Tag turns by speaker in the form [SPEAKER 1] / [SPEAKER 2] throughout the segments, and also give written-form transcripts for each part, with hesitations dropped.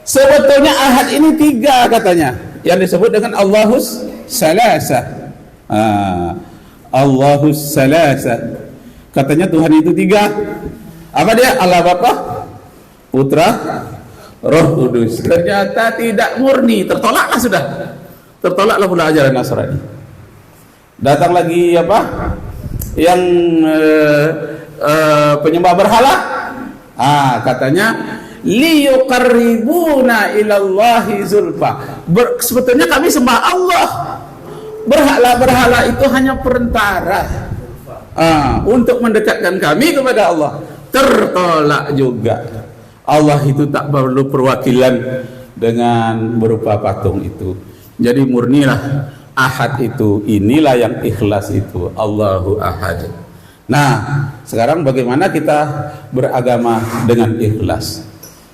[SPEAKER 1] Sebetulnya ahad ini tiga katanya, yang disebut dengan Allahus Salasa. Allahus Salasa, katanya Tuhan itu tiga. Apa dia? Allah Bapa, Putra, Roh Kudus. Ternyata tidak murni, tertolaklah sudah. Tertolaklah pula ajaran Nasrani. Datang lagi apa? Yang penyembah berhala. Katanya liyuqarribuna ilallahi zulfa. Sebetulnya kami sembah Allah. Berhala-berhala itu hanya perantara untuk mendekatkan kami kepada Allah. Tertolak juga. Allah itu tak perlu perwakilan dengan berupa patung itu. Jadi murnilah ahad itu. Inilah yang ikhlas itu, Allahu Ahad. Nah, sekarang bagaimana kita beragama dengan ikhlas?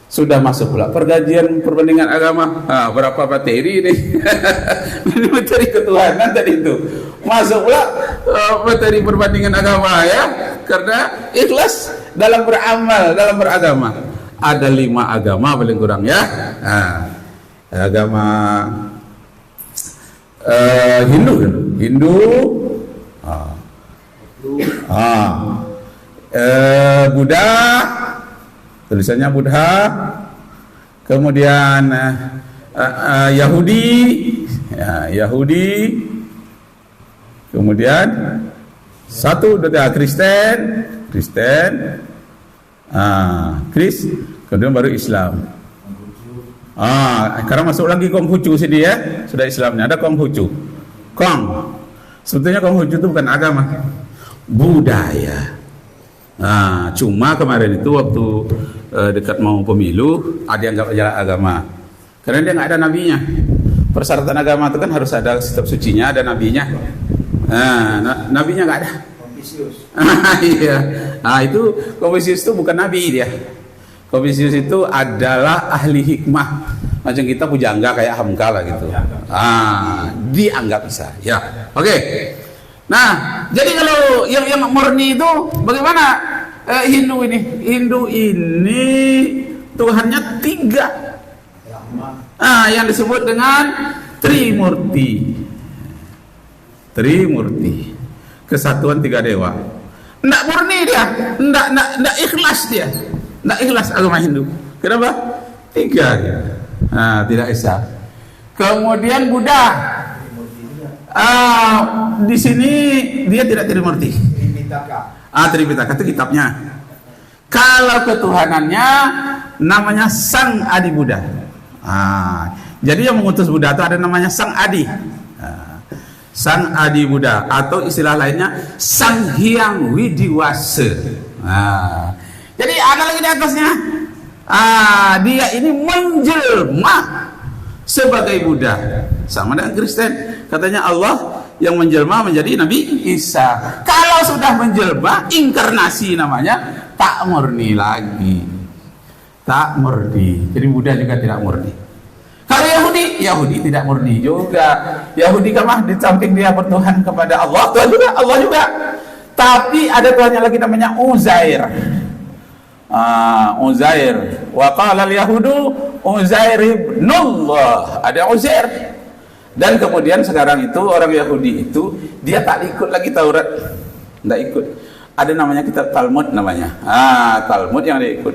[SPEAKER 1] Sudah masuk pula pergajian perbandingan agama. Berapa materi ini? Materi ketuhanan tadi itu. Masuk pula materi perbandingan agama ya. Karena ikhlas dalam beramal, dalam beragama. Ada 5 agama paling kurang ya. Agama Hindu, Buddha, tulisannya Buddha, kemudian Yahudi, kemudian Kristen, kemudian baru Islam. Sekarang masuk lagi Konghucu sini ya, sudah Islamnya ada Konghucu. Sebetulnya Konghucu itu bukan agama, budaya. Cuma kemarin itu waktu dekat mau pemilu, ada yang nggak jalan agama, karena dia nggak ada nabinya. Persyaratan agama itu kan harus ada kitab sucinya, ada nabinya. Nabinya nggak ada. Iya. Itu Konfusius itu bukan nabi dia. Konfusius itu adalah ahli hikmah, macam kita pujangga kayak Hamka lah gitu. Dianggap bisa. Ya, oke. Nah, jadi kalau yang murni itu bagaimana? Hindu ini Tuhannya 3. Yang disebut dengan Trimurti. Kesatuan 3 dewa. Nggak murni dia, nggak ikhlas dia. Nggak ikhlas agama Hindu. Kenapa? 3 dia. Tidak bisa. Kemudian Buddha. Di sini dia tidak Trimurti. Tripitaka itu kitabnya. Kalau ketuhanannya namanya Sang Adi Buddha. Jadi yang mengutus Buddha itu ada namanya Sang Adi. Sang Adi Buddha, atau istilah lainnya Sang Hyang Widiwasa. Jadi ada lagi di atasnya. Dia ini menjelma sebagai Buddha, sama dengan Kristen. Katanya Allah yang menjelma menjadi Nabi Isa. Kalau sudah menjelma, inkarnasi namanya, tak murni lagi. Tak murni. Jadi Buddha juga tidak murni. Kalau Yahudi tidak murni juga. Yahudi kan di samping dia bertuhan kepada Allah, Tuhan juga, Allah juga. Tapi ada Tuhannya lagi namanya Uzair. Uzair. Wa qala al-yahudu Uzair ibnullah. Ada Uzair. Dan kemudian sekarang itu orang Yahudi itu dia tak ikut lagi Taurat. Tidak ikut. Ada namanya kitab Talmud namanya. Talmud yang dia ikut.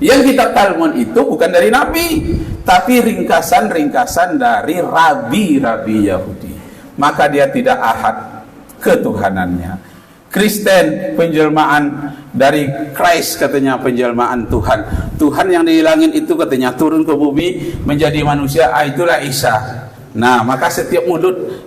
[SPEAKER 1] Yang kitab Talmud itu bukan dari Nabi, tapi ringkasan-ringkasan dari rabi-rabi Yahudi. Maka dia tidak ahad ketuhanannya. Kristen penjelmaan dari Christ, katanya penjelmaan Tuhan. Tuhan yang dihilangin itu katanya turun ke bumi menjadi manusia, itulah Isa. Nah, maka setiap mulut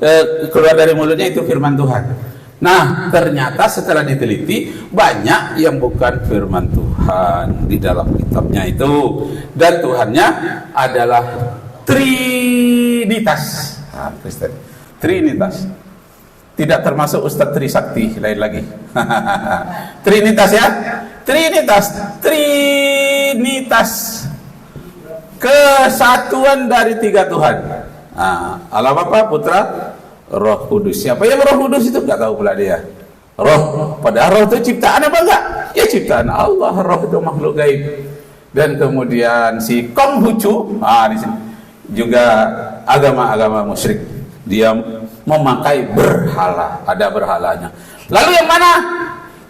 [SPEAKER 1] keluar dari mulutnya itu firman Tuhan. Nah, ternyata setelah diteliti banyak yang bukan firman Tuhan di dalam kitabnya itu, dan Tuhannya adalah Trinitas. Kristen Trinitas. Tidak termasuk Ustadz Trisakti, lain lagi. Trinitas ya. Trinitas. Kesatuan dari 3 Tuhan. Allah Bapa, Putra, Roh Kudus. Siapa yang Roh Kudus itu? Gak tahu pula dia. Roh, padahal roh itu ciptaan apa enggak? Ya ciptaan Allah. Roh itu makhluk gaib. dan kemudian si Konghucu, di sini juga agama-agama musyrik. Dia memakai berhala, ada berhalanya. Lalu yang mana?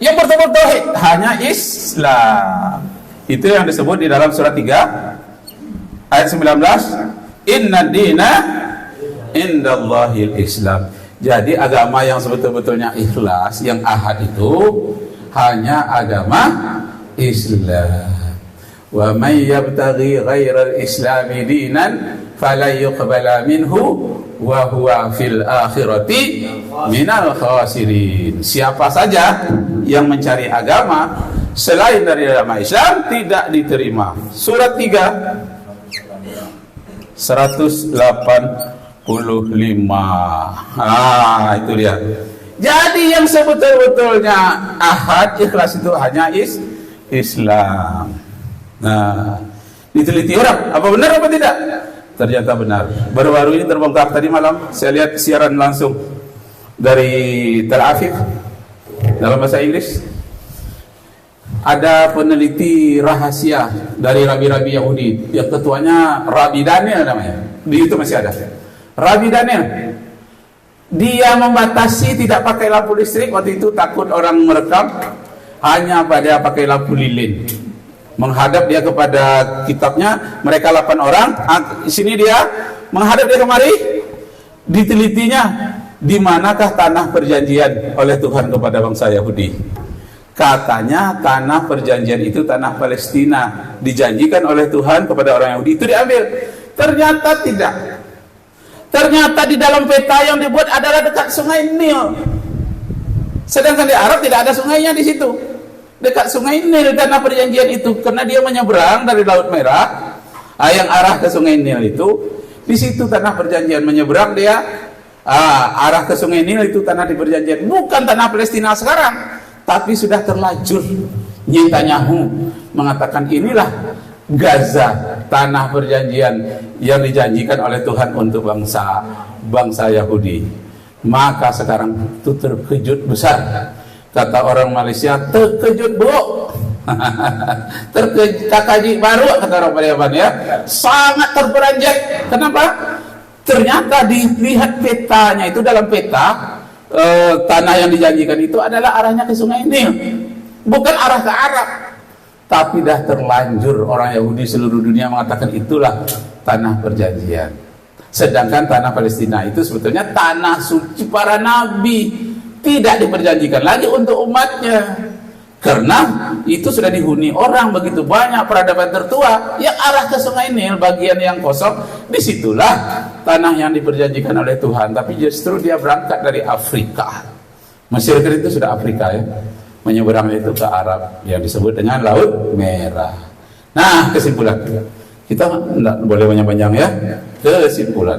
[SPEAKER 1] Yang bertemu tauhid, hanya Islam. Itu yang disebut di dalam surat 3 ayat 19, inna dina indallahil Islam. Jadi agama yang sebetul-betulnya ikhlas, yang ahad itu hanya agama Islam. Wa may yabtaghi ghairal islami dinan fala yuqbala minhu wa huwa fil akhirati minal khasirin. Siapa saja yang mencari agama selain dari agama Islam tidak diterima. Surat 3 185. Itu dia. Jadi yang sebetul-betulnya ahad ikhlas itu hanya Islam. Nah, diteliti orang, apa benar apa tidak? Ternyata benar. Baru-baru ini terbongkar tadi malam. Saya lihat siaran langsung dari Tel Aviv dalam bahasa Inggris. Ada peneliti rahasia dari rabi-rabi Yahudi. Yang ketuanya Rabi Daniel namanya. Di itu masih ada. Rabi Daniel. Dia membatasi tidak pakai lampu listrik. Waktu itu takut orang merekam. Hanya pada pakai lampu lilin. Menghadap dia kepada kitabnya. Mereka 8 orang. Di sini dia menghadap dia kemari. Ditelitinya, di manakah tanah perjanjian oleh Tuhan kepada bangsa Yahudi? Katanya tanah perjanjian itu tanah Palestina, dijanjikan oleh Tuhan kepada orang Yahudi, itu diambil. Ternyata tidak. Ternyata di dalam peta yang dibuat adalah dekat sungai Nil. Sedangkan di Arab tidak ada sungainya di situ. Dekat sungai Nil tanah perjanjian itu, karena dia menyeberang dari Laut Merah, yang arah ke sungai Nil itu, di situ tanah perjanjian. Menyeberang dia arah ke sungai Nil itu tanah di perjanjian, bukan tanah Palestina sekarang. Tapi sudah terlanjur. Netanyahu mengatakan inilah Gaza, tanah perjanjian yang dijanjikan oleh Tuhan untuk bangsa Yahudi. Maka sekarang itu terkejut besar. Kata orang Malaysia, terkejut bro. Terkejut baru kata orang Palembang ya. Sangat terperanjat. Kenapa? Ternyata dilihat petanya itu, dalam peta tanah yang dijanjikan itu adalah arahnya ke sungai Nil, bukan arah ke Arab. Tapi dah terlanjur orang Yahudi seluruh dunia mengatakan itulah tanah perjanjian. Sedangkan tanah Palestina itu sebetulnya tanah suci para nabi, tidak diperjanjikan lagi untuk umatnya, karena itu sudah dihuni orang begitu banyak. Peradaban tertua yang arah ke sungai Nil, bagian yang kosong, disitulah tanah yang diperjanjikan oleh Tuhan. Tapi justru dia berangkat dari Afrika. Mesir itu sudah Afrika ya, menyeberang itu ke Arab yang disebut dengan Laut Merah. Nah, kesimpulan kita tidak boleh panjang-panjang ya. Kesimpulan,